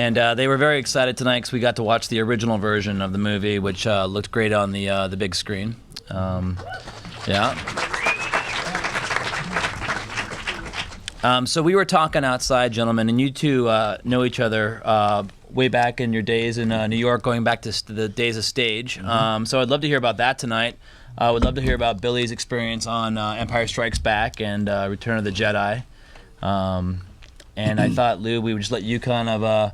And they were very excited tonight because we got to watch the original version of the movie, which looked great on the big screen. Yeah. So we were talking outside, gentlemen, and you two know each other way back in your days in New York, going back to the days of stage. So I'd love to hear about that tonight. I would love to hear about Billy's experience on Empire Strikes Back and Return of the Jedi. And I thought, Lou, we would just let you kind of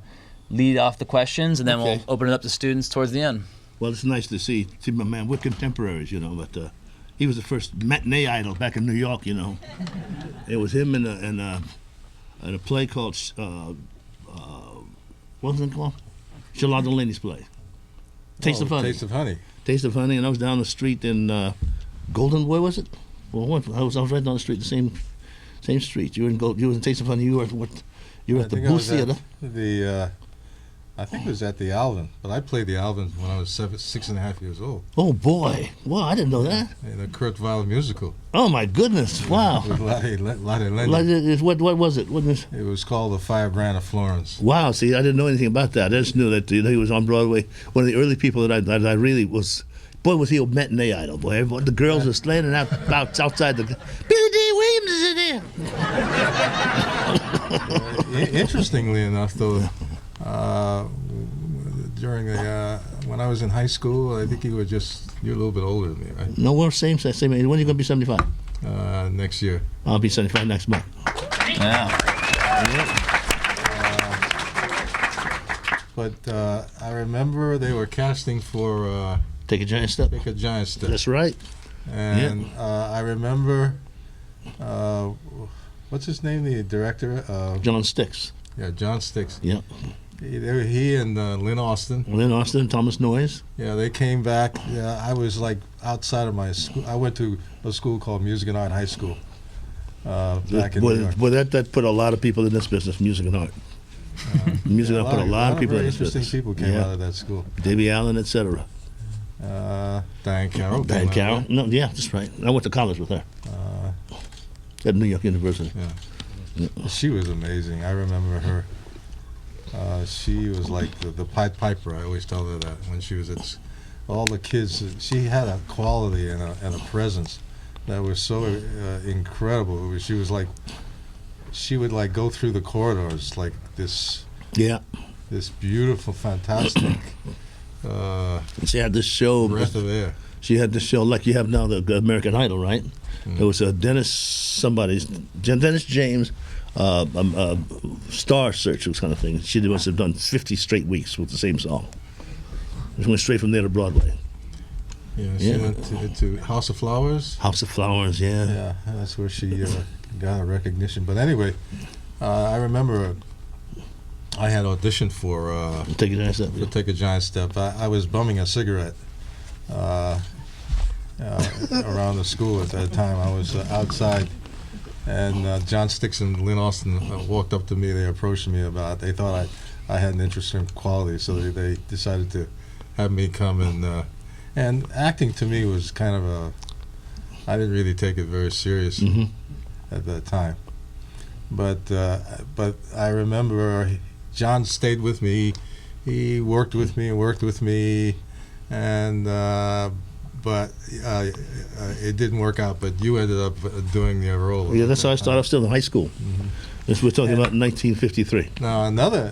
lead off the questions, and then we'll open it up to students towards the end. Well, it's nice to see my man. We're contemporaries, but he was the first matinee idol back in New York, It was him in a play called, what was it called? Charlotte Delaney's play. Taste of Honey. Taste of Honey. Taste of Honey, and I was down the street in Golden, where was it? Well, I was right down the street, the same street. You were in Taste of Honey. You were at the Booth Theater. I think it was at the Alvin, but I played the Alvin when I was 6.5 years old. Oh boy! Wow, I didn't know that. In a Kurt Weill musical. Oh my goodness! Wow. With Lottie Lenny. What was it? It was called The Firebrand of Florence. Wow! See, I didn't know anything about that. I just knew that he was on Broadway. One of the early people that I really was. Boy, was he a matinee idol! Boy, the girls were standing outside the. Billy D. Williams is in there. Interestingly enough, though. During when I was in high school, I think you're a little bit older than me, right? No, we're same age. When are you going to be 75? Next year. I'll be 75 next month. Yeah. But I remember they were casting for Take a Giant Step. Take a Giant Step. That's right. And I remember, what's his name, the director? John Sticks. Yeah, John Sticks. Yeah. He and Lynn Austin. Lynn Austin, Thomas Noyes. Yeah, they came back. Yeah, I was like outside of my school. I went to a school called Music and Art High School back in New York. Well, that put a lot of people in this business, music and art. Music and art put a lot of people in this business. Interesting people came out of that school. Davy Allen, etc. Diane Carroll. Diane Carroll. No, yeah, that's right. I went to college with her at New York University. Yeah. She was amazing. I remember her. She was like the Pied Piper. I always tell her that when she was at all the kids. She had a quality and a presence that was so incredible. She was like, she would like go through the corridors like this. Yeah. This beautiful, fantastic. She had this show. Breath of air. She had this show like you have now, the American Idol, right? There was a Dennis James. Star Search, this kind of thing. She must have done 50 straight weeks with the same song. She went straight from there to Broadway. Yeah, she went to House of Flowers. House of Flowers, yeah. Yeah, that's where she got her recognition. But anyway, I remember I had auditioned for Take a Giant Step. For Take a Giant Step. I was bumming a cigarette around the school at that time. I was outside. And John Sticks and Lynn Austin walked up to me. They approached me about. They thought I had an interesting quality, so they decided to have me come and acting to me was kind of I didn't really take it very serious at that time. But I remember John stayed with me. He worked with me, and. But it didn't work out. But you ended up doing the role. Yeah, that's how I started. I was still in high school. This we're talking about in 1953. Now another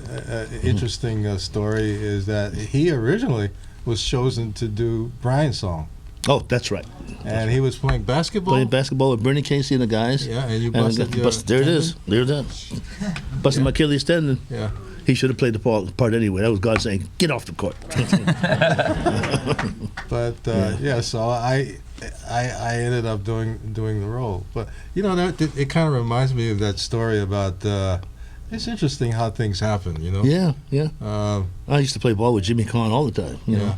interesting story is that he originally was chosen to do Brian's song. Oh, that's right. And he was playing basketball. Playing basketball with Bernie Casey and the guys. Yeah, and you busted your there it is. There it is. Busted my Achilles tendon. Yeah. He should have played the part anyway. That was God saying, "Get off the court." But so I ended up doing the role. But it kind of reminds me of that story about. It's interesting how things happen. Yeah. I used to play ball with Jimmy Kahn all the time. You know?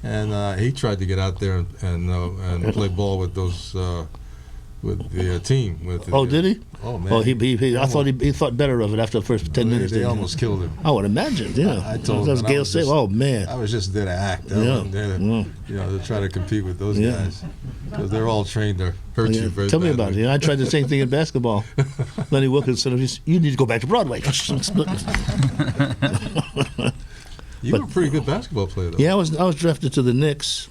And he tried to get out there and play ball with those with the team. With the, Oh, did he? Oh man! Oh, I thought he thought better of it after the first 10 minutes. They almost killed him. I would imagine. Yeah, I told him. Gail said, "Oh man." I was just there to act. I Yeah. wasn't there to, to try to compete with those guys because they're all trained to hurt you very Tell me badly. about it. I tried the same thing in basketball. Lenny Wilkinson, you need to go back to Broadway. You were a pretty good basketball player, though. Yeah, I was drafted to the Knicks,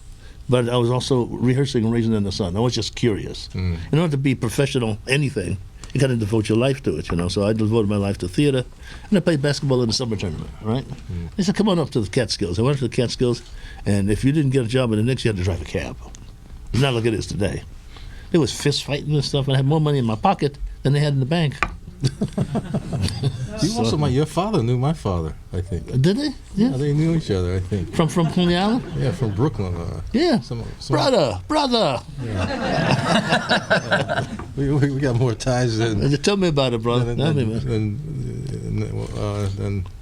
but I was also rehearsing and Raising in the Sun. I was just curious. In order to be professional, anything, you got to devote your life to it, So I devoted my life to theater, and I played basketball in the summer tournament, right? They said, come on up to the Catskills. I went to the Catskills, and if you didn't get a job in the Knicks, you had to drive a cab. It's not like it is today. There was fist fighting and stuff, and I had more money in my pocket than they had in the bank. Your father knew my father, I think. Did they? Yeah. They knew each other, I think. From Coney Island? Yeah, from Brooklyn. Yeah. Brother. We got more ties than. Tell me about it, brother. Than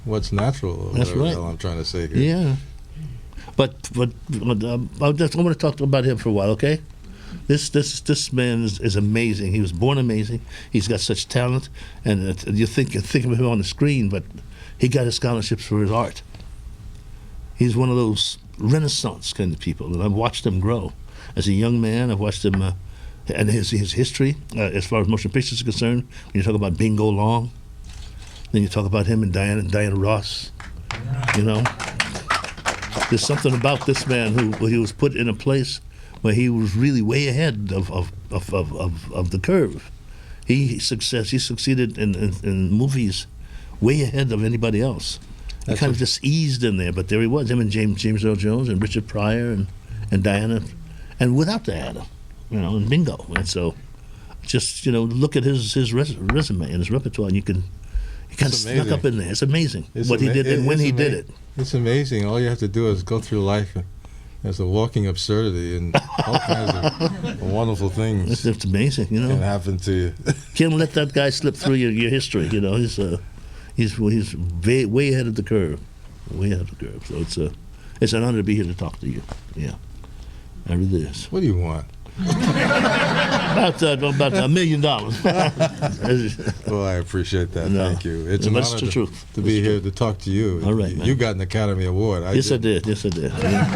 what's natural. That's right. I'm trying to say here. Yeah. But I want to talk about him for a while, okay? This man is amazing. He was born amazing. He's got such talent, and you think of him on the screen, but he got his scholarships for his art. He's one of those Renaissance kind of people, and I've watched him grow. As a young man, I've watched him, and his history, as far as motion pictures are concerned. When you talk about Bingo Long, then you talk about him and Diana Ross. There's something about this man who he was put in a place where he was really way ahead of the curve. He succeeded in movies way ahead of anybody else. He kind of just eased in there, but there he was, him and James Earl Jones and Richard Pryor and Diana, and without Diana, and Bingo. And so, just look at his resume and his repertoire, and he kind of snuck up in there. It's amazing what he did and when he did it. It's amazing. All you have to do is go through life as a walking absurdity, and all kinds of wonderful things. It's amazing, can happen to you. Can't let that guy slip through your history. He's way ahead of the curve, way ahead of the curve. So it's an honor to be here to talk to you. Yeah, it really is. What do you want? About $1 million. Well, I appreciate that. No. Thank you. It's an honor to be here to talk to you. All right, man. You got an Academy Award. I did. Yes, I did. Yeah.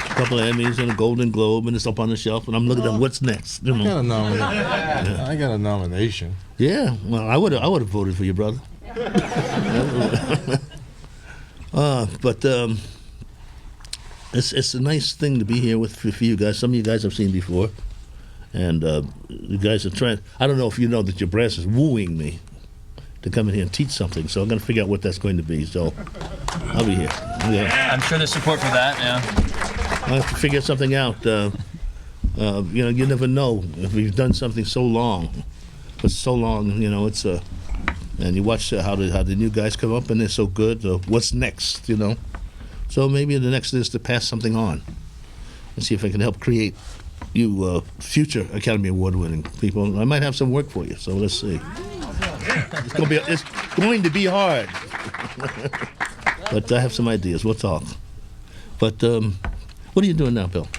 A couple of Emmys and a Golden Globe, and it's up on the shelf, and I'm looking at what's next. I got a nomination. Yeah, well, I would have voted for you, brother. But it's a nice thing to be here for you guys. Some of you guys I've seen before, and you guys are trying. I don't know if you know that your brass is wooing me to come in here and teach something. So I'm going to figure out what that's going to be. So I'll be here. Yeah. I'm sure there's support for that. Yeah. I have to figure something out. You never know if we've done something so long, for so long. It's and you watch how the new guys come up and they're so good. What's next? So maybe the next is to pass something on and see if I can help create you future Academy Award winning people. I might have some work for you. So let's see. It's going to be hard, but I have some ideas. We'll talk. But what are you doing now, Bill?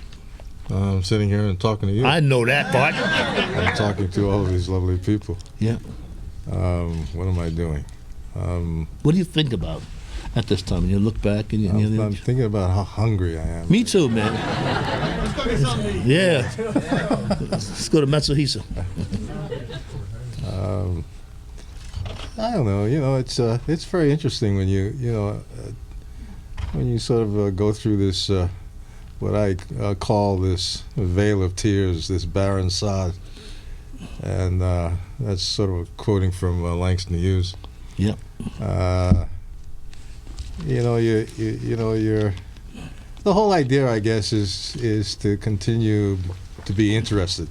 I'm sitting here and talking to you. I know that part. I'm talking to all of these lovely people. Yeah. What am I doing? What do you think about at this time? And you look back and I'm thinking about how hungry I am. Me too, man. Yeah. Let's go to Matsuhisa. I don't know. It's very interesting when you sort of go through this what I call this veil of tears, this barren sod, and that's sort of quoting from Langston Hughes. Yeah. You're the whole idea, I guess, is to continue to be interested.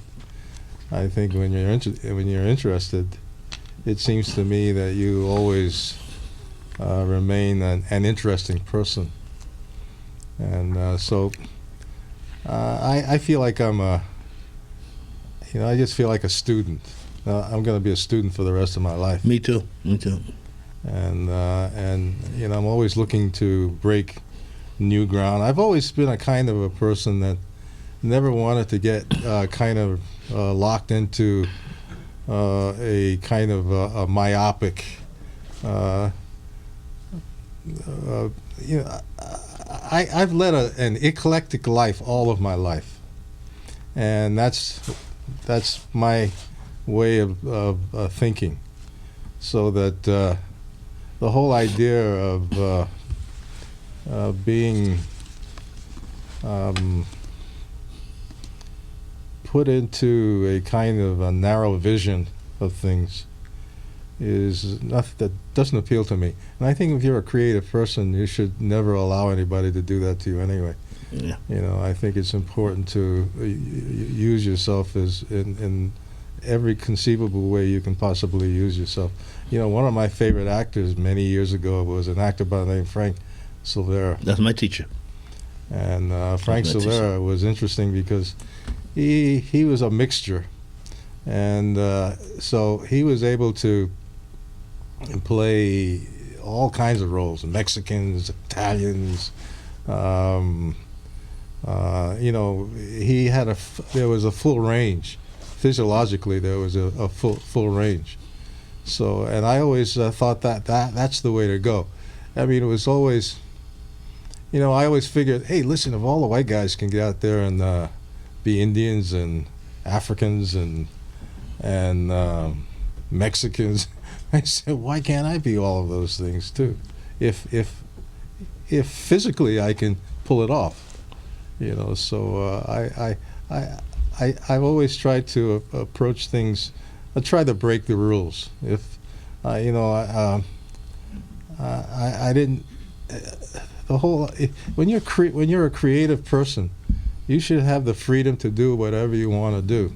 I think when you're interested, it seems to me that you always remain an interesting person, and so I feel like I just feel like a student. I'm going to be a student for the rest of my life. Me too. And I'm always looking to break new ground. I've always been a kind of a person that never wanted to get kind of locked into a kind of a myopic. I've led an eclectic life all of my life, and that's my way of thinking. So that the whole idea of being put into a kind of a narrow vision of things is nothing, that doesn't appeal to me. And I think if you're a creative person, you should never allow anybody to do that to you anyway. Yeah. You know, I think it's important to use yourself as in every conceivable way you can possibly use yourself. You know, one of my favorite actors many years ago was an actor by the name Frank Silvera. That's my teacher. And Frank Silvera was interesting because he was a mixture. And so he was able to play all kinds of roles, Mexicans, Italians. You know, he had there was a full range. Physiologically, there was a full range. So, and I always thought that's the way to go. I mean, it was always, you know, I always figured, hey, listen, if all the white guys can get out there and be Indians and Africans and Mexicans, I said, why can't I be all of those things too? If physically I can pull it off, you know. So I've always tried to approach things. I try to break the rules. If you know, I didn't. The whole when you're a creative person, you should have the freedom to do whatever you want to do.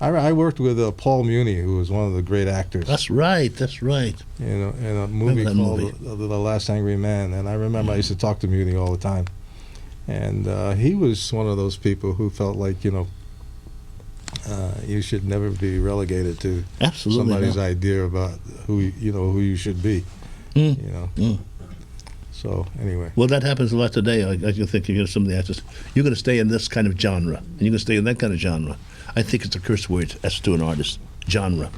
I worked with Paul Muni, who was one of the great actors. That's right. That's right. You know, in a movie called The Last Angry Man, and I remember I used to talk to Muni all the time, and he was one of those people who felt like, you know, you should never be relegated to somebody's idea about who you should be. You know. So anyway. Well, that happens a lot today. I think you're some of the actors. You're going to stay in this kind of genre, and you're going to stay in that kind of genre. I think it's a curse word as to an artist, genre.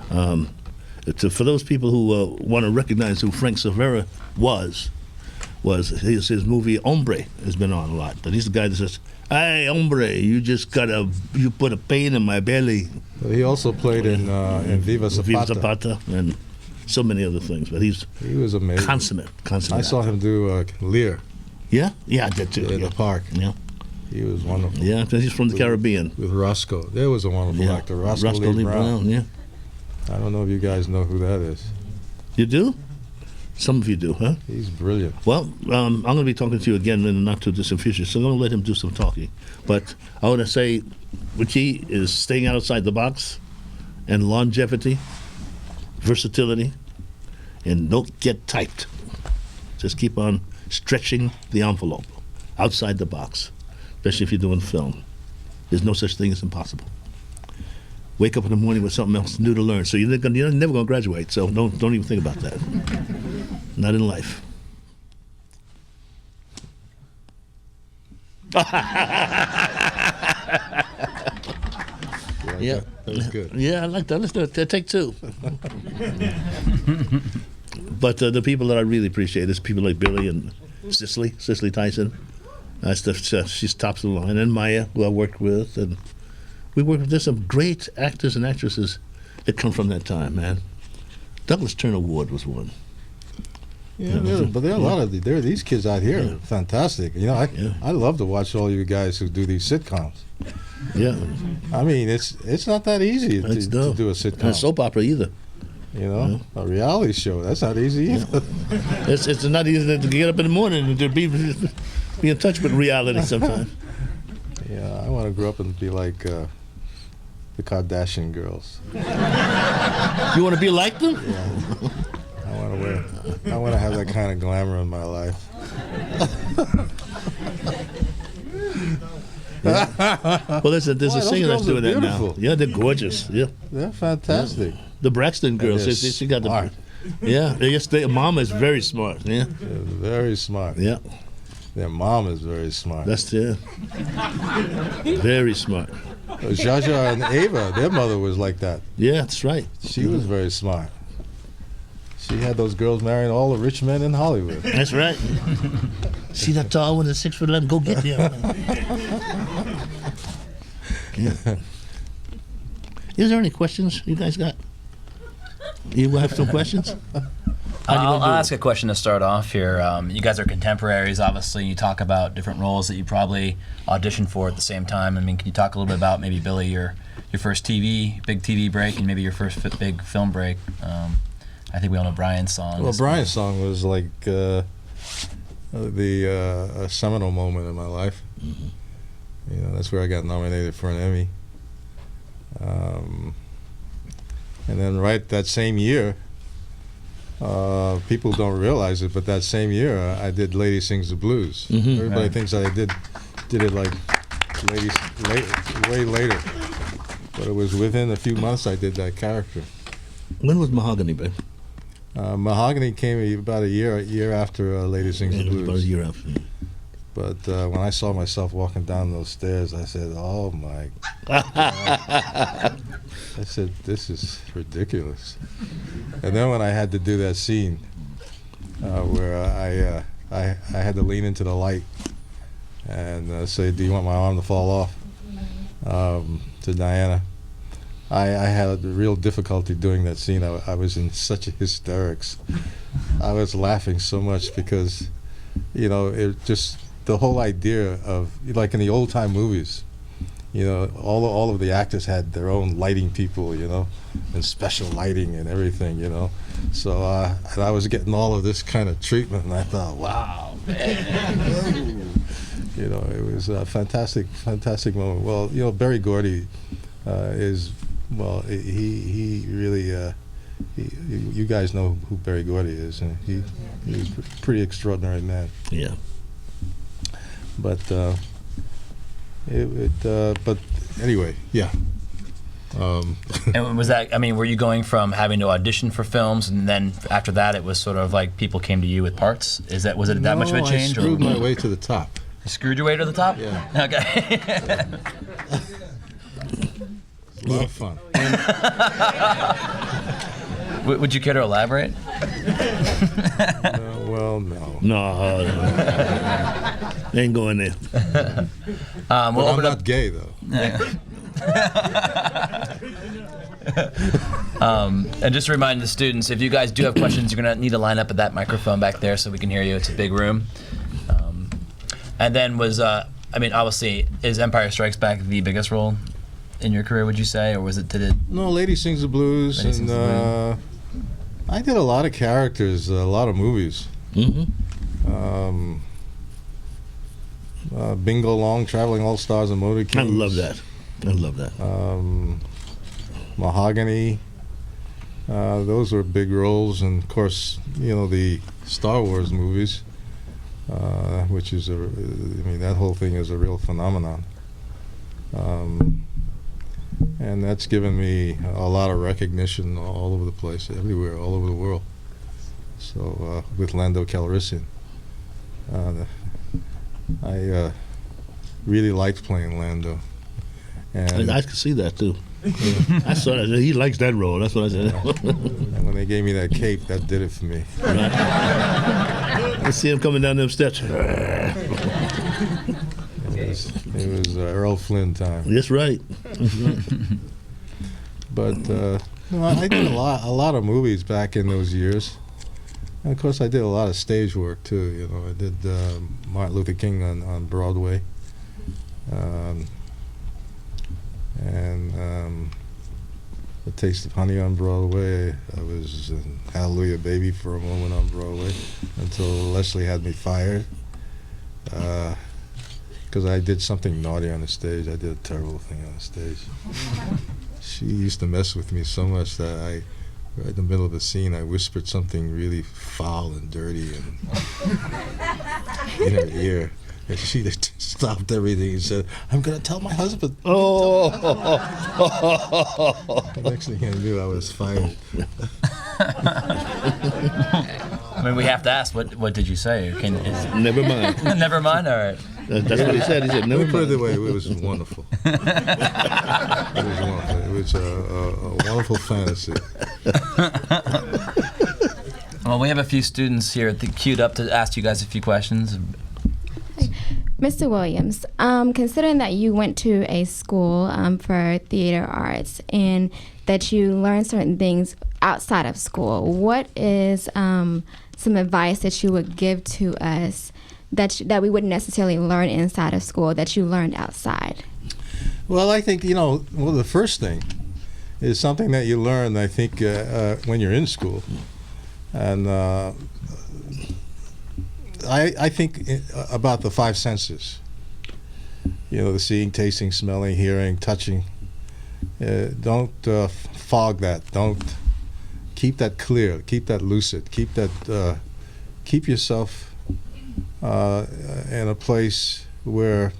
For those people who want to recognize who Frank Silvera was his movie Hombre has been on a lot. But he's the guy that says, "Hey, hombre, you put a pain in my belly." He also played in Viva Zapata. Viva Zapata and so many other things. But he was amazing. Consummate. I saw him do Lear. Yeah, I did too. In the park. Yeah. He was wonderful. Yeah, because he's from the Caribbean. With Roscoe. There was a wonderful actor. Roscoe Lee Brown. Yeah. I don't know if you guys know who that is. You do? Some of you do, huh? He's brilliant. Well, I'm going to be talking to you again in the not too distant future, so I'm going to let him do some talking. But I want to say what he is staying outside the box and longevity, versatility, and don't get typed. Just keep on stretching the envelope outside the box, especially if you're doing film. There's no such thing as impossible. Wake up in the morning with something else new to learn. So you're never going to graduate, so don't even think about that. Not in life. Yeah, that was good. Yeah, I like that. Let's do it. Take two. But the people that I really appreciate is people like Billy and Cicely Tyson. She's tops of the line, and Maya, who I worked with, and there's some great actors and actresses that come from that time, man. Douglas Turner Ward was one. Yeah, but there are a lot of these kids out here, fantastic. You know, I love to watch all you guys who do these sitcoms. Yeah, I mean, it's not that easy to do a sitcom. Not a soap opera either. You know, a reality show, that's not easy either. It's not easy to get up in the morning and to be in touch with reality sometimes. Yeah, I want to grow up and be like the Kardashian girls. You want to be like them? Yeah. I want to have that kind of glamour in my life. Well, there's a singer that's doing that now. Yeah, they're gorgeous. Yeah, they're fantastic. Yeah. The Braxton girls. She got smart. Yeah, yes, Mama is very smart. Yeah, they're very smart. Yeah. Their mom is very smart. That's very smart. Zsa Zsa and Ava, their mother was like that. Yeah, that's right. She was very smart. She had those girls marrying all the rich men in Hollywood. That's right. See that tall one, the 6'11"? Go get him. Yeah. Is there any questions you guys got? You have some questions? I'll ask a question to start off here. You guys are contemporaries, obviously. You talk about different roles that you probably auditioned for at the same time. I mean, can you talk a little bit about maybe, Billy, your first big TV break and maybe your first big film break? I think we all know Brian's song. Well, Brian's song was like a seminal moment in my life. Mm-hmm. You know, that's where I got nominated for an Emmy. And then right that same year, people don't realize it, but that same year I did Lady Sings the Blues. Mm-hmm. Everybody thinks that I did it like way later, but it was within a few months I did that character. When was Mahogany, babe? Mahogany came about a year after Lady Sings the Blues. About a year after. But when I saw myself walking down those stairs, I said, "Oh my God!" I said, "This is ridiculous." And then when I had to do that scene where I had to lean into the light and say, "Do you want my arm to fall off?" To Diana, I had real difficulty doing that scene. I was in such hysterics. I was laughing so much because, you know, it just. The whole idea of, like in the old time movies, you know, all of the actors had their own lighting people, you know, and special lighting and everything, you know. So and I was getting all of this kind of treatment, and I thought, wow, man. You know, it was a fantastic moment. Well, you know, Berry Gordy is, well, he really, you guys know who Berry Gordy is, and he's a pretty extraordinary man. Yeah. But but anyway, yeah. And was that? I mean, were you going from having to audition for films, and then after that, it was sort of like people came to you with parts? Was it that much of a change? I screwed my way to the top. You screwed your way to the top? Yeah. Okay. A lot of fun. Would you care to elaborate? Well, no. No. Ain't going there. But I'm not gay, though. And just to remind the students, if you guys do have questions, you're going to need to line up at that microphone back there so we can hear you. It's a big room. And then I mean, obviously, is Empire Strikes Back the biggest role in your career, would you say? Or did it? No, Lady Sings the Blues. Lady Sings the I did a lot of characters, a lot of movies. Mm-hmm. Bingo Long, Traveling All Stars and Motor Kings. I love that. Mahogany. Those were big roles, and of course, you know, the Star Wars movies, which is that whole thing is a real phenomenon. And that's given me a lot of recognition all over the place, everywhere, all over the world. So with Lando Calrissian, I really liked playing Lando. And I could see that too. I saw that. He likes that role. That's what I said. and when they gave me that cape, that did it for me. Right. I see him coming down them steps. It was Earl Flynn time. That's right. But I did a lot of movies back in those years. And of course, I did a lot of stage work too. You know, I did Martin Luther King on Broadway, and A Taste of Honey on Broadway. I was in Hallelujah Baby for a moment on Broadway until Leslie had me fired. Because I did something naughty on the stage. I did a terrible thing on the stage. She used to mess with me so much that right in the middle of the scene, I whispered something really foul and dirty in her ear. And she stopped everything and said, "I'm going to tell my husband." Oh. The next thing I knew, I was fired. mean, we have to ask. What did you say? Never mind. Never mind. All right. That's what he said. He said, never Let me put it mind. the way, it was wonderful. It was wonderful. It was a wonderful fantasy. Well, we have a few students here queued up to ask you guys a few questions. Mr. Williams, considering that you went to a school for theater arts and that you learned certain things outside of school, what is some advice that you would give to us that we wouldn't necessarily learn inside of school that you learned outside? Well, I think, the first thing is something that you learn, I think, when you're in school. And I think about the five senses. The seeing, tasting, smelling, hearing, touching. Don't fog that. Don't keep that clear. Keep that lucid. Keep yourself in a place where,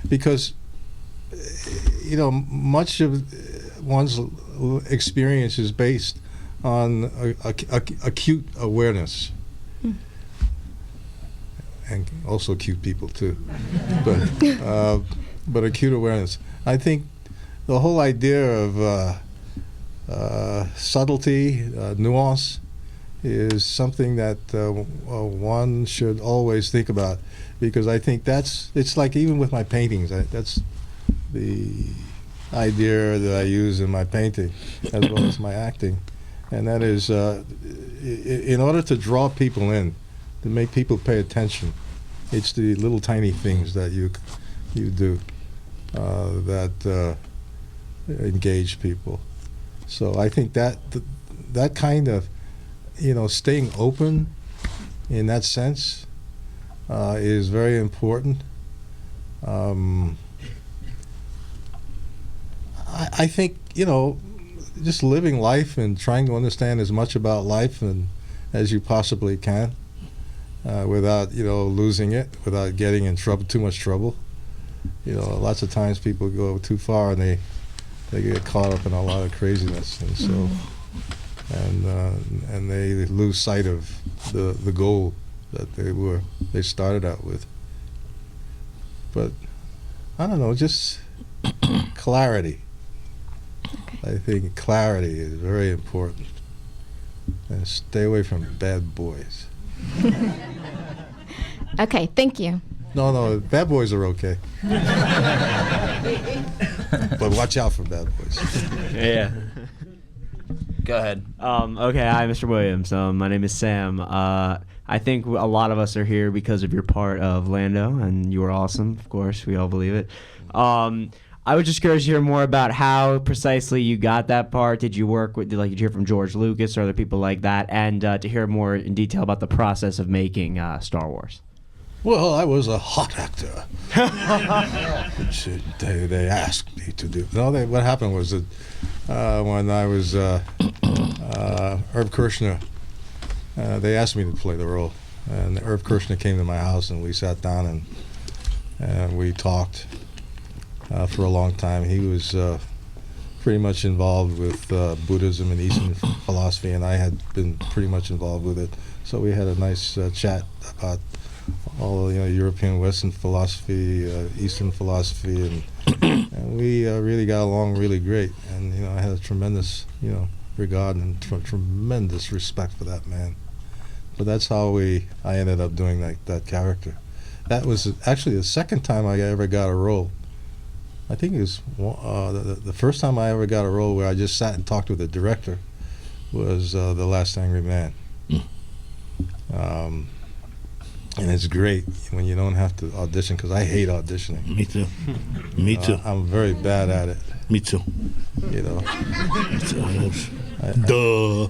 because much of one's experience is based on acute awareness. And also cute people too, but acute awareness. I think the whole idea of subtlety, nuance, is something that one should always think about, because I think it's like, even with my paintings, that's the idea that I use in my painting as well as my acting, and that is in order to draw people in, to make people pay attention. It's the little tiny things that you do that engage people. So I think that kind of, staying open in that sense is very important. I think, just living life and trying to understand as much about life as you possibly can. Without losing it, without getting in too much trouble. Lots of times people go too far and they get caught up in a lot of craziness, and so and they lose sight of the goal that they started out with. But I don't know, just clarity. I think clarity is very important, and stay away from bad boys. Okay, thank you. No, bad boys are okay. But watch out for bad boys. Yeah. Go ahead. Okay, hi, Mr. Williams. My name is Sam. I think a lot of us are here because of your part of Lando, and you were awesome, of course. We all believe it. I was just curious to hear more about how precisely you got that part. Did you work with, did you hear from George Lucas or other people like that? And to hear more in detail about the process of making Star Wars. Well, I was a hot actor. They asked me to do. No, what happened was that when I was Herb Kirshner, they asked me to play the role. And Herb Kirshner came to my house and we sat down and we talked. For a long time. He was pretty much involved with Buddhism and Eastern philosophy, and I had been pretty much involved with it. So we had a nice chat about all European Western philosophy, Eastern philosophy, and we really got along really great. And I had a tremendous regard and tremendous respect for that man. But that's how I ended up doing that character. That was actually the second time I ever got a role. I think it was the first time I ever got a role where I just sat and talked with the director was The Last Angry Man. And it's great when you don't have to audition, because I hate auditioning. Me too. Me too. I'm very bad at it. Me too. Duh.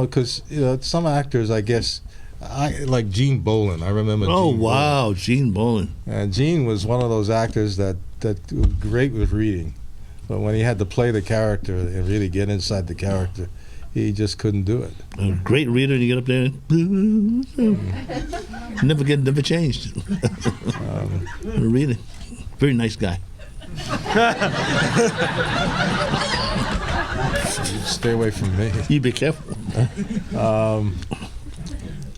Because some actors, I guess, like Gene Bolan. I remember. Oh, Gene wow, Bolan. Gene Bolan. And Gene was one of those actors that was great with reading, but when he had to play the character and really get inside the character, he just couldn't do it. A great reader, and you get up there and never changed. Reading. Very nice guy. stay away from me. You be careful.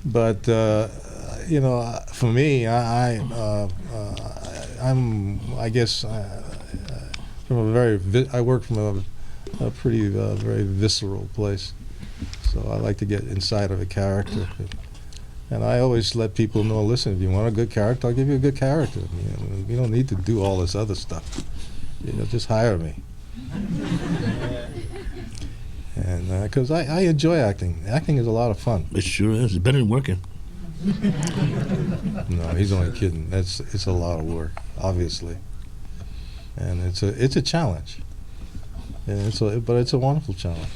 But you know, for me, I guess from a I work from a pretty very visceral place, so I like to get inside of a character, and I always let people know, listen, if you want a good character, I'll give you a good character. You don't need to do all this other stuff. Just hire me. And because I enjoy acting. Acting is a lot of fun. It sure is. It's better than working. No, he's only kidding. It's a lot of work, obviously, and it's a challenge. And but it's a wonderful challenge.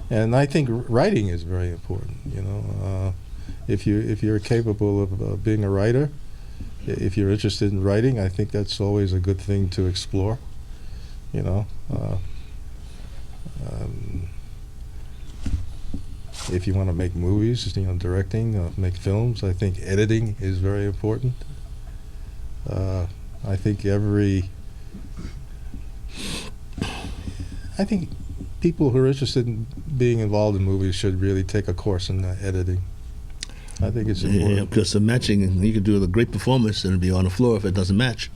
And I think writing is very important. If you're capable of being a writer, if you're interested in writing, I think that's always a good thing to explore. If you want to make movies, directing, make films, I think editing is very important. I think people who are interested in being involved in movies should really take a course in editing. I think it's important. Yeah, because the matching, you could do a great performance and be on the floor if it doesn't match.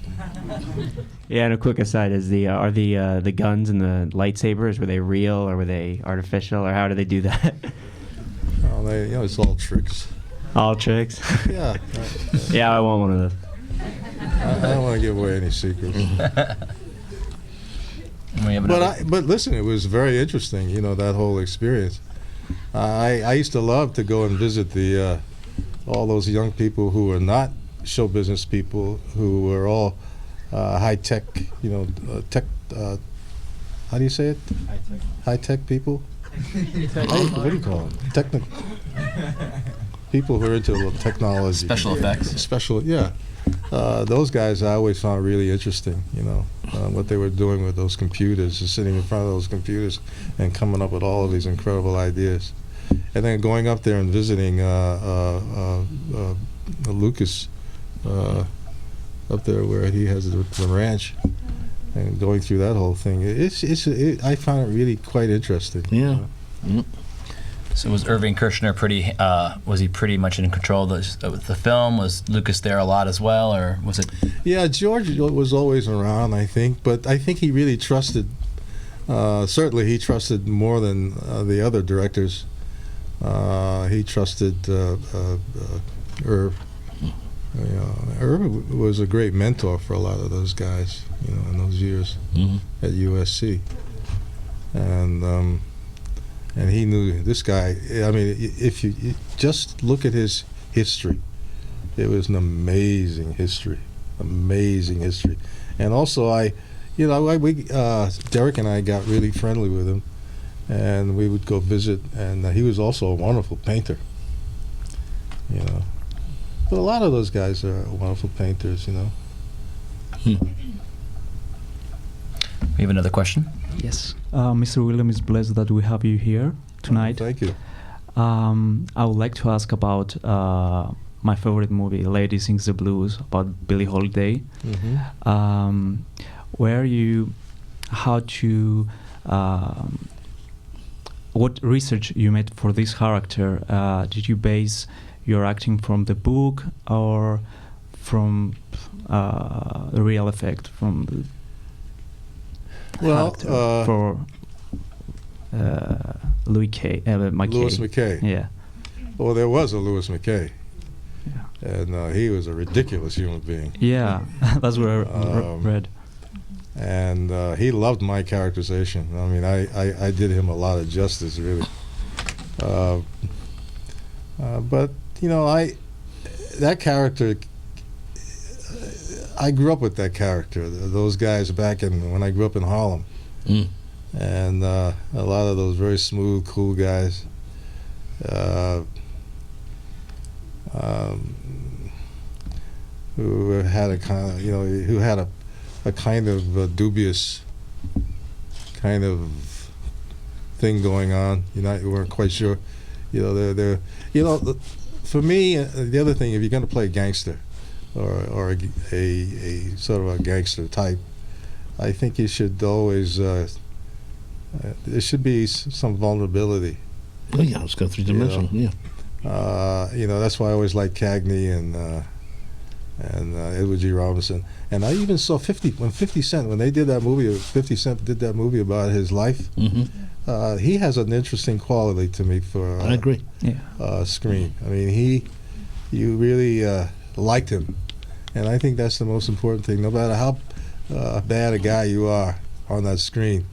Yeah, and a quick aside is are the guns and the lightsabers, were they real or were they artificial, or how do they do that? Oh, it's all tricks. All tricks? Yeah. Yeah, I want one of those. I don't want to give away any secrets. But listen, it was very interesting, that whole experience. I used to love to go and visit all those young people who were not show business people, who were all high tech, tech. How do you say it? High tech people. What do you call them? Technical people who are into technology. Special effects. Yeah. Those guys I always found really interesting, what they were doing with those computers, just sitting in front of those computers and coming up with all of these incredible ideas. And then going up there and visiting Lucas up there where he has the ranch, and going through that whole thing. I found it really quite interesting. Yeah. Mm. So was Irving Kershner was he pretty much in control of the film? Was Lucas there a lot as well, or was it? Yeah, George was always around, I think, but I think he really trusted, certainly he trusted more than the other directors. He trusted Irv. Irv was a great mentor for a lot of those guys, in those years at USC. And he knew this guy. I mean, if you just look at his history, it was an amazing history. And also, Derek and I got really friendly with him, and we would go visit. And he was also a wonderful painter. But a lot of those guys are wonderful painters. We have another question. Yes. Mr. Williams is blessed that we have you here tonight. Thank you. I would like to ask about my favorite movie, Lady Sings the Blues, about Billie Holiday. Mm-hmm. What research you made for this character? Did you base your acting from the book or from the real effect from the for Louis McKay. Yeah. Well, there was a Louis McKay. Yeah. And he was a ridiculous human being. Yeah, that's what I read. And he loved my characterization. I mean, I did him a lot of justice, really. But that character. I grew up with that character. Those guys back when I grew up in Harlem, and a lot of those very smooth, cool guys. Who had a kind of, who had a kind of dubious kind of thing going on. You weren't quite sure. They're for me, the other thing, if you're going to play a gangster, or a sort of a gangster type, I think you should always there should be some vulnerability. Oh yeah, it's got 3-dimensional. Yeah. That's why I always liked Cagney and Edward G. Robinson. And I even saw 50 Cent, when they did that movie, 50 Cent did that movie about his life. Mm-hmm. He has an interesting quality to me for I agree. screen. I mean, you really liked him. And I think that's the most important thing. No matter how bad a guy you are on that screen,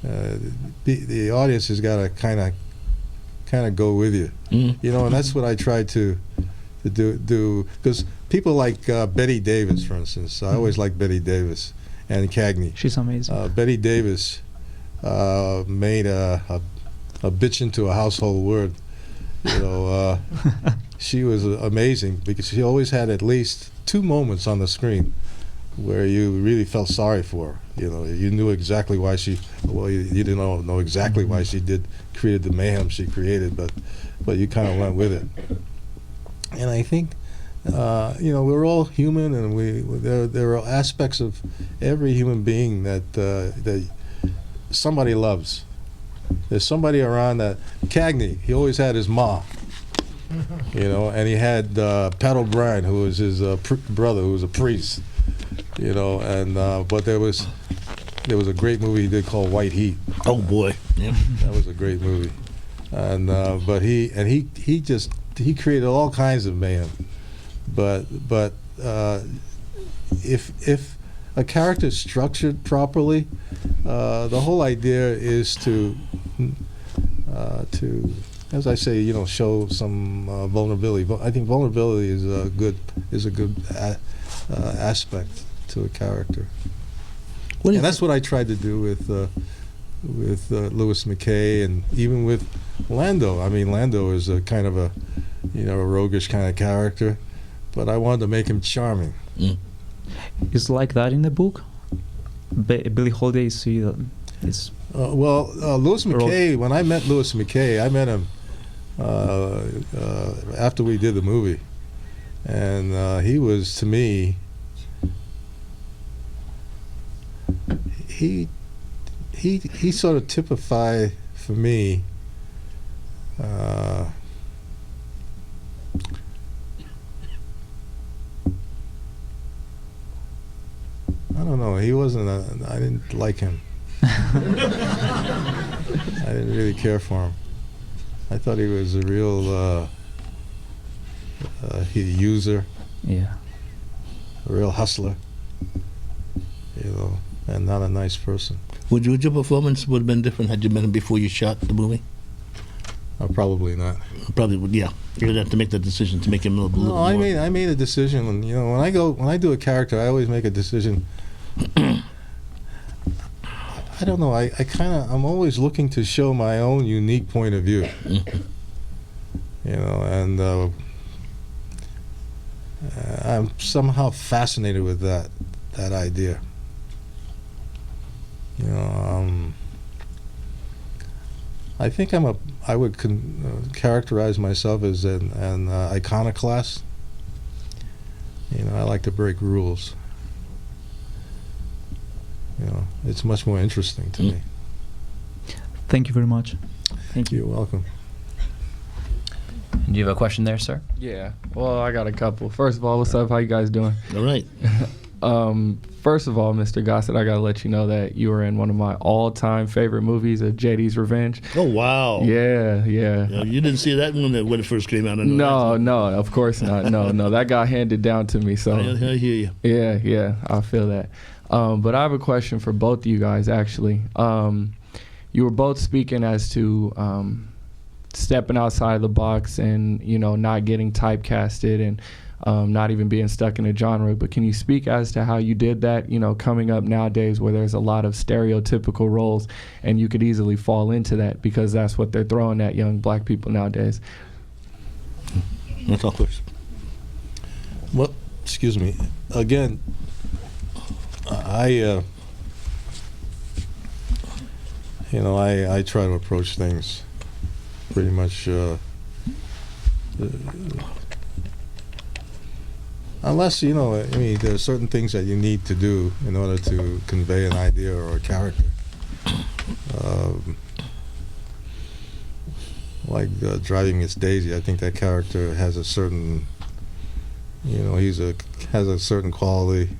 the audience has got to kind of go with you. Mm-hmm. And that's what I try to do, because people like Betty Davis, for instance. I always liked Betty Davis and Cagney. She's amazing. Betty Davis made a bitch into a household word. She was amazing because she always had at least 2 moments on the screen where you really felt sorry for her. You knew exactly why you didn't know exactly why she created the mayhem she created, but you kind of went with it. And I think, we're all human, and there are aspects of every human being that somebody loves. There's somebody around that. Cagney, he always had his ma, and he had Pat O'Brien, who was his brother, who was a priest, but there was a great movie he did called White Heat. Oh boy, yeah. That was a great movie, and but he created all kinds of mayhem, but if a character is structured properly, the whole idea is to as I say, show some vulnerability. I think vulnerability is a good aspect to a character. And that's what I tried to do with Louis McKay, and even with Lando. I mean, Lando is a kind of a roguish kind of character, but I wanted to make him charming. It's like that in the book. Billie Holiday is Louis McKay. When I met Louis McKay, I met him after we did the movie, and he was, to me, he sort of typified for me I don't know. He wasn't. I didn't like him. I didn't really care for him. I thought he was a real user. Yeah. A real hustler. And not a nice person. Would your performance would have been different had you met him before you shot the movie? Probably not. Probably would. Yeah, you'd have to make that decision to make him a little No, more. I made a decision. When I do a character, I always make a decision. I don't know. I'm always looking to show my own unique point of view. And I'm somehow fascinated with that idea. I think I would characterize myself as an iconoclast. I like to break rules. It's much more interesting to me. Thank you very much. Thank you. You're welcome. Do you have a question there, sir? Yeah. Well, I got a couple. First of all, what's up? How you guys doing? All right. First of all, Mr. Gossett, I gotta let you know that you were in one of my all-time favorite movies, of JD's Revenge. Oh wow. Yeah. You didn't see that when it first came out. No, of course not. No, that got handed down to me. So I hear you. Yeah, I feel that. But I have a question for both of you guys, actually. You were both speaking as to stepping outside the box and, not getting typecasted and not even being stuck in a genre. But can you speak as to how you did that, coming up nowadays where there's a lot of stereotypical roles and you could easily fall into that because that's what they're throwing at young black people nowadays? I'll talk first. Well, excuse me. Again, I try to approach things pretty much Unless, you know, I mean, there are certain things that you need to do in order to convey an idea or a character. Like Driving Miss Daisy, I think that character has a certain, you know, has a certain quality,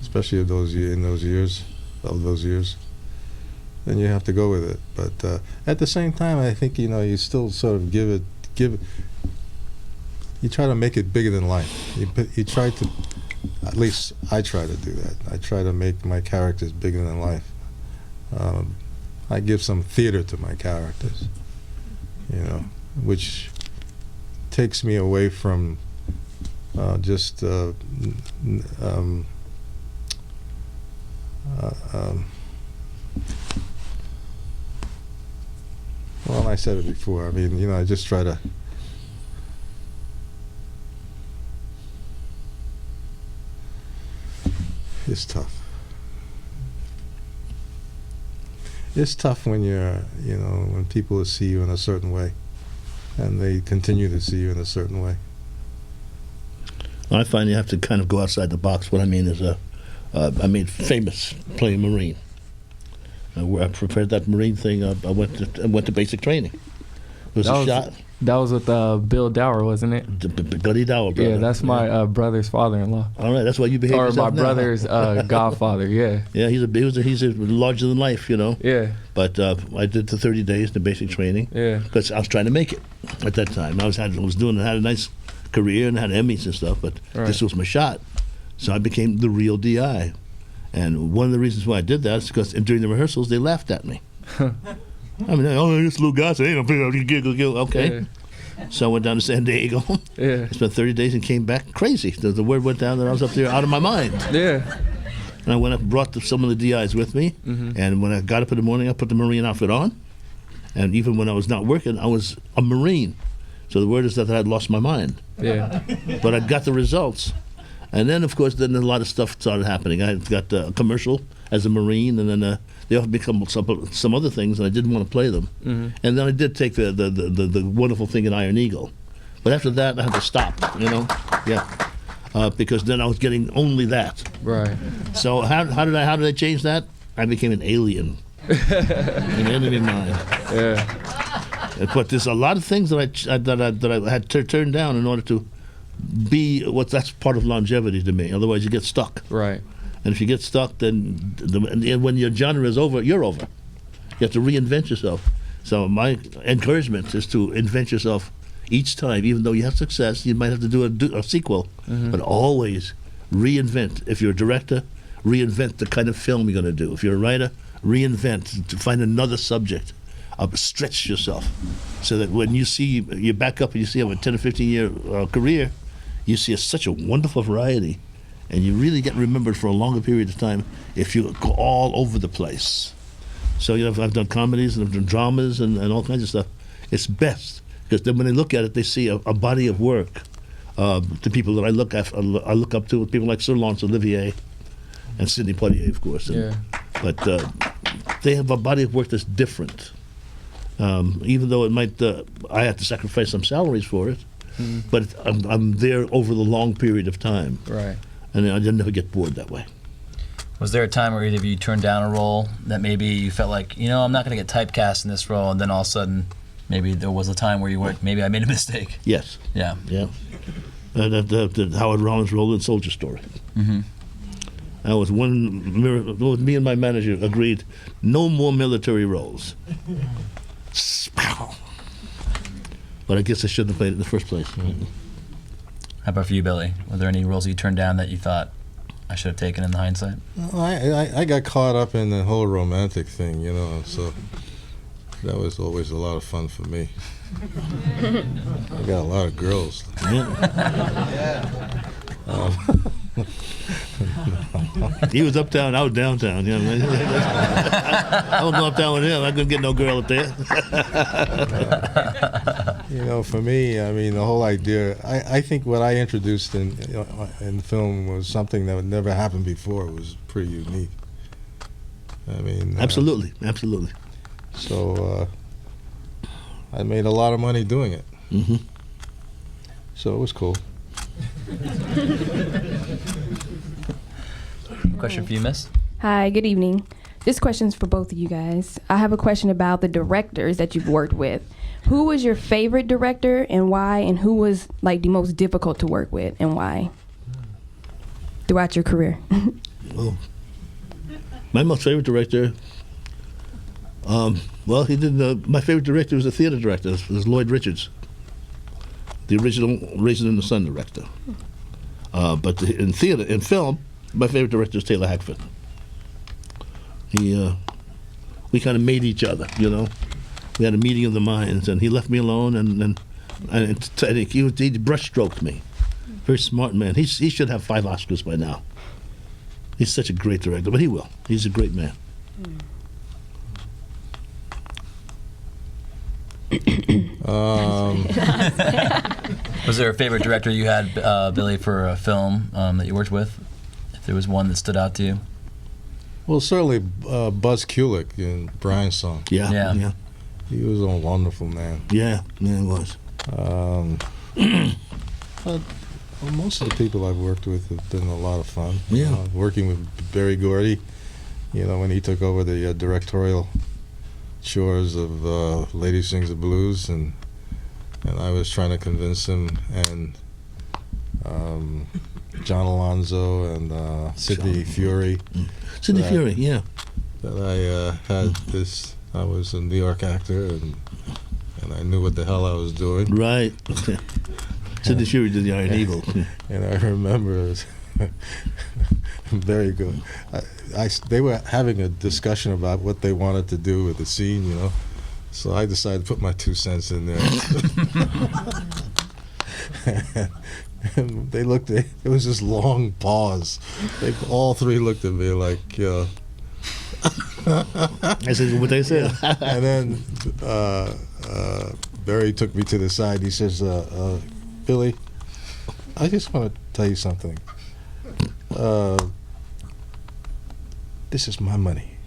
especially in those years. Then you have to go with it. But at the same time, I think, you know, you still sort of give it. You try to make it bigger than life. You try to, at least I try to do that. I try to make my characters bigger than life. I give some theater to my characters, you know, which takes me away from just well, I said it before. I mean, you know, I just try to. It's tough. It's tough when you're, you know, when people see you in a certain way, and they continue to see you in a certain way. I find you have to kind of go outside the box. What I mean is, I made famous playing Marine. I prepared that Marine thing. I went to basic training. It was a shot. That was with Bill Dower, wasn't it? Buddy Dower, brother. Yeah, that's my brother's father-in-law. All right, that's why you behave or yourself my now. brother's godfather. Yeah. Yeah, he's a larger than life, you know. Yeah. But I did the 30 days, the basic training. Yeah. Because I was trying to make it at that time. I had a nice career and had Emmys and stuff, but this was my shot. So I became the real DI. And one of the reasons why I did that is because during the rehearsals they laughed at me. I mean, oh, this little guy said, hey, giggle. Okay. Yeah. So I went down to San Diego. Yeah. Spent 30 days and came back crazy. The word went down that I was up there out of my mind. Yeah. And I went up and brought some of the DIs with me. Mm-hmm. And when I got up in the morning, I put the Marine outfit on. And even when I was not working, I was a Marine. So the word is that I had lost my mind. Yeah. But I got the results. And then, of course, a lot of stuff started happening. I got a commercial as a Marine, and then they offered me some other things, and I didn't want to play them. Mm-hmm. And then I did take the wonderful thing in Iron Eagle. But after that, I had to stop, you know? Yeah. Because then I was getting only that. Right. So how did I change that? I became an alien. An enemy of mine. Yeah. But there's a lot of things that I had to turn down in order to be that's part of longevity to me. Otherwise, you get stuck. Right. And if you get stuck, then when your genre is over, you're over. You have to reinvent yourself. So my encouragement is to invent yourself each time. Even though you have success, you might have to do a sequel. Mm-hmm. But always reinvent. If you're a director, reinvent the kind of film you're going to do. If you're a writer, reinvent to find another subject. Stretch yourself so that when you back up and you see a 10 or 15 year career, you see such a wonderful variety, and you really get remembered for a longer period of time if you go all over the place. So I've done comedies and I've done dramas and all kinds of stuff. It's best because then when they look at it, they see a body of work. The people that I look up to, people like Sir Laurence Olivier and Sidney Poitier, of course. But they have a body of work that's different. Even though it might, I have to sacrifice some salaries for it, but I'm there over the long period of time. Right. And I didn't never get bored that way. Was there a time where either of you turned down a role that maybe you felt like, you know, I'm not going to get typecast in this role, and then all of a sudden, maybe there was a time where you went, maybe I made a mistake? Yes. Yeah. Yeah. The Howard Rollins role in Soldier Story. Mm-hmm. That was one miracle. Me and my manager agreed, no more military roles. But I guess I shouldn't have played it in the first place. How about for you, Billy? Were there any roles you turned down that you thought I should have taken in hindsight? Well, I got caught up in the whole romantic thing, you know, so that was always a lot of fun for me. I got a lot of girls. He was uptown, I was downtown. You know, I was going uptown with him. I couldn't get no girl up there. You know, for me, I mean, the whole idea. I think what I introduced in film was something that would never happen before. It was pretty unique. I mean, absolutely. So I made a lot of money doing it. Mm-hmm. So it was cool. Question for you, Miss. Hi, good evening. This question's for both of you guys. I have a question about the directors that you've worked with. Who was your favorite director and why, and who was like the most difficult to work with and why throughout your career? Well, my most favorite director, he did. My favorite director was a theater director. It was Lloyd Richards, the original Raisin in the Sun director. But in theater, in film, my favorite director is Taylor Hackford. We kind of made each other, you know. We had a meeting of the minds, and he left me alone, and he brushstroked me. Very smart man. He should have 5 Oscars by now. He's such a great director, but he will. He's a great man. Was there a favorite director you had, Billy, for a film that you worked with? If there was one that stood out to you? Well, certainly Buzz Kulick in Brian's Song. Yeah. He was a wonderful man. Yeah, he was. But most of the people I've worked with have been a lot of fun. Yeah. Working with Berry Gordy, when he took over the directorial chores of Lady Sings the Blues, and I was trying to convince him, and John Alonzo and Sidney Fury. Sidney Fury, yeah. That I had this. I was a New York actor, and I knew what the hell I was doing. Right. Sidney Fury did the Iron Eagle. And I remember it was very good. They were having a discussion about what they wanted to do with the scene, So I decided to put my 2 cents in there. And they looked at it was this long pause. They all 3 looked at me like, I said what they said. And then Barry took me to the side. He says, Billy, I just want to tell you something. This is my money.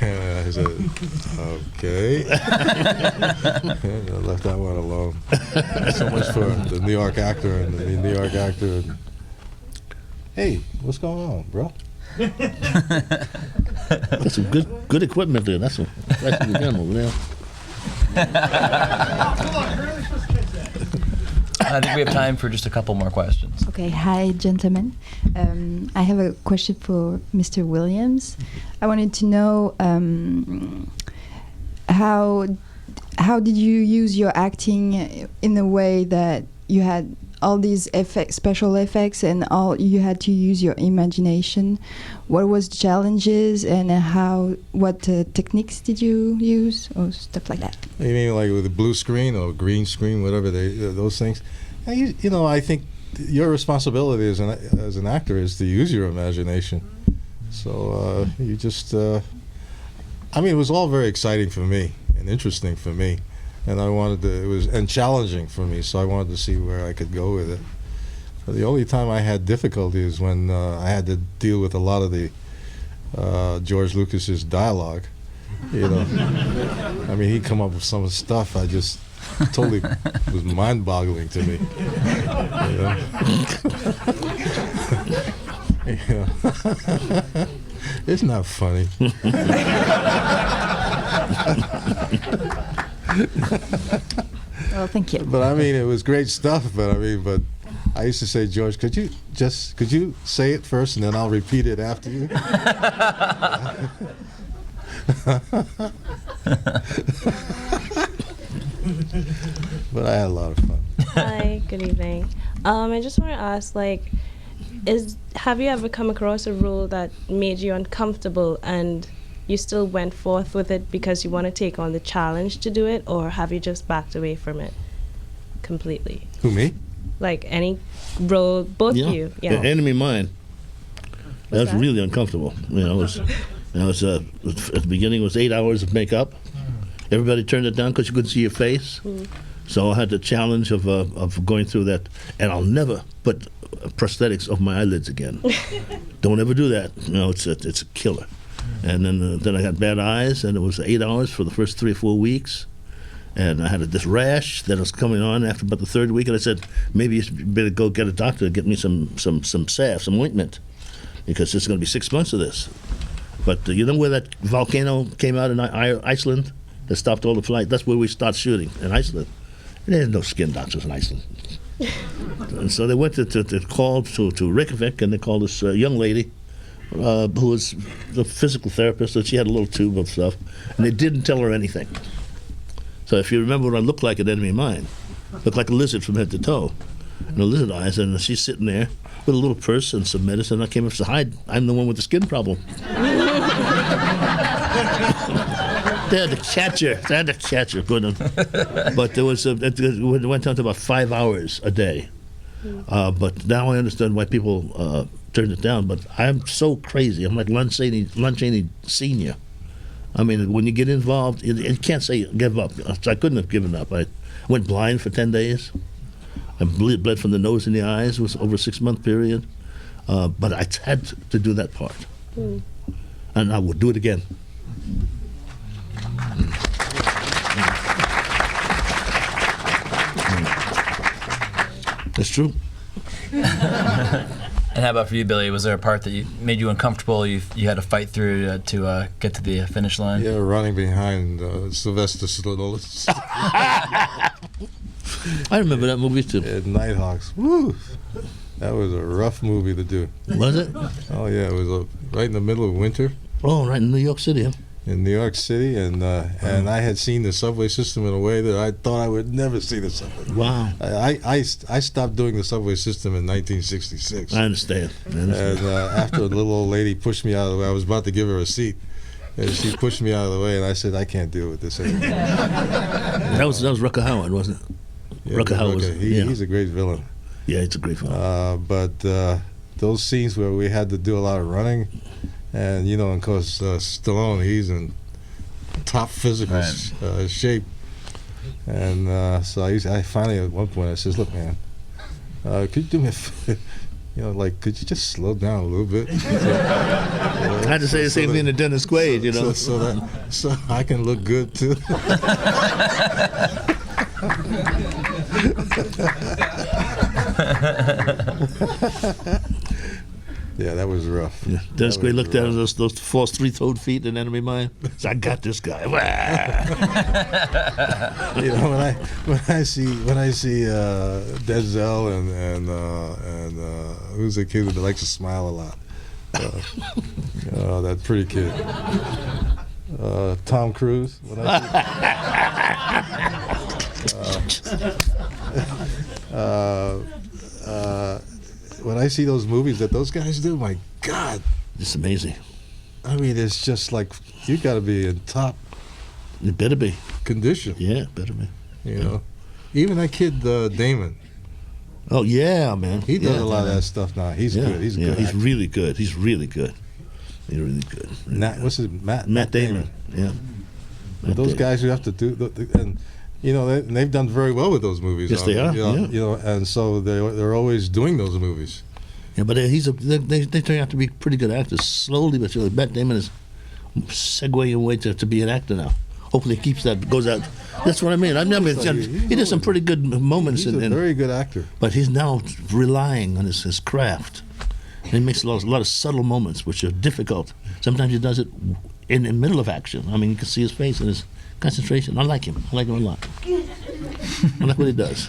And I said, okay. And I left that one alone. So much for the New York actor and the New York actor. Hey, what's going on, bro? That's some good equipment there. That's some gun over there. I think we have time for just a couple more questions. Okay, hi gentlemen. I have a question for Mr. Williams. I wanted to know how did you use your acting in a way that you had all these special effects, and you had to use your imagination. What was the challenges, and what techniques did you use, or stuff like that? You mean like with a blue screen or green screen, whatever those things? And I think your responsibility as an actor is to use your imagination. So you just, it was all very exciting for me and interesting for me. And I wanted to, and challenging for me, so I wanted to see where I could go with it. But the only time I had difficulty is when I had to deal with a lot of the George Lucas's dialogue. He'd come up with some stuff I just totally was mind-boggling to me. It's not funny. Well, thank you. But it was great stuff. But I used to say, George, could you say it first and then I'll repeat it after you? But I had a lot of fun. Hi, good evening. I just want to ask, have you ever come across a role that made you uncomfortable and you still went forth with it because you want to take on the challenge to do it, or have you just backed away from it completely? Who, me? Like any role, both of you. Yeah. Enemy Mine. That was really uncomfortable. At the beginning it was 8 hours of makeup. Everybody turned it down because you couldn't see your face. So I had the challenge of going through that, and I'll never put prosthetics over my eyelids again. Don't ever do that. It's a killer. And then I got bad eyes, and it was 8 hours for the first 3 or 4 weeks. And I had this rash that was coming on after about the third week, and I said, maybe you better go get a doctor to get me some salve, some ointment, because it's going to be 6 months of this. But you know where that volcano came out in Iceland that stopped all the flight? That's where we start shooting, in Iceland. And there's no skin doctors in Iceland. And so they went to call to Reykjavik, and they called this young lady who was a physical therapist, and she had a little tube of stuff, and they didn't tell her anything. So if you remember what I looked like at Enemy Mine, looked like a lizard from head to toe, and the lizard eyes, and she's sitting there with a little purse and some medicine. I came up and said, "Hi, I'm the one with the skin problem." They had to catch her. Good. But there was it went down to about 5 hours a day. But now I understand why people turned it down. But I'm so crazy. I'm like Lon Chaney Sr. I mean, when you get involved, you can't say give up. I couldn't have given up. I went blind for 10 days. I bled from the nose and the eyes. It was over a 6-month period. But I had to do that part. And I would do it again. That's true. And how about for you, Billy? Was there a part that made you uncomfortable? You had to fight through to get to the finish line? Yeah, running behind Sylvester Stallone. I remember that movie too. At Nighthawks. Woo! That was a rough movie to do. Was it? Oh yeah, it was right in the middle of winter. Oh, right in New York City. Huh? In New York City, and I had seen the subway system in a way that I thought I would never see the subway. Wow. I stopped doing the subway system in 1966. I understand. And after a little old lady pushed me out of the way, I was about to give her a seat, and she pushed me out of the way, and I said, "I can't deal with this anymore." That was Rucker Howard, wasn't it? Yeah, Rucker Howard. He's a great villain. Yeah, it's a great villain. But those scenes where we had to do a lot of running. And of course, Stallone, he's in top physical shape, and so I finally at one point I says, "Look, man, could you do me, could you just slow down a little bit?" I had to say the same thing to Dennis Quaid, so I can look good too. Yeah, that was rough. Yeah. Dennis Quaid looked at those false three-toed feet in Enemy Mine. So I got this guy. When I see Denzel and who's the kid that likes to smile a lot? That pretty kid. Tom Cruise. When I see those movies that those guys do, my God, it's amazing. I mean, it's just like you got to be in top. You better be condition. Yeah, better be. Even that kid Damon. Oh yeah, man. He does a lot of that stuff now. He's good. He's good. He's really good. He's really good. He's really good. What's his Matt Damon. Yeah. Those guys who have to do and. They've done very well with those movies. Yes, they are. And so they're always doing those movies. Yeah, but they turn out to be pretty good actors. Slowly but surely, Matt Damon is segueing away to be an actor now. Hopefully, he keeps that, goes out. That's what I mean. He did some pretty good moments. He's a very good actor. But he's now relying on his craft. And he makes a lot of subtle moments, which are difficult. Sometimes he does it in the middle of action. I mean, you can see his face and his concentration. I like him. I like him a lot. I like what he does.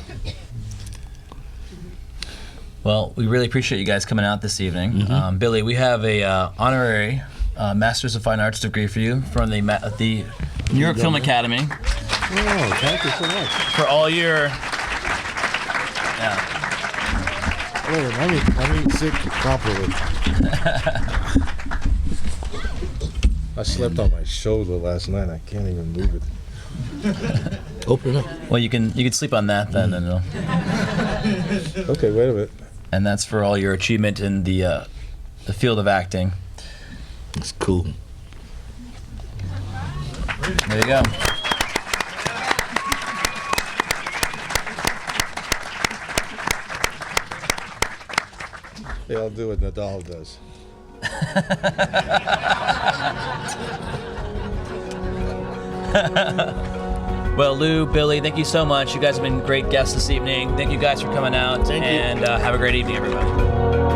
Well, we really appreciate you guys coming out this evening. Mm-hmm. Billy, we have a honorary Masters of Fine Arts degree for you from the New York Film Academy. Oh, thank you so much. For all your... Wait, let me sit properly. I slept on my shoulder last night. I can't even move it. Open it up. Well, you can sleep on that then. And okay, wait a minute. And that's for all your achievement in the field of acting. It's cool. There you go. Yeah, I'll do what Nadal does. Well, Lou, Billy, thank you so much. You guys have been great guests this evening. Thank you guys for coming out, Thank you. and have a great evening, everybody.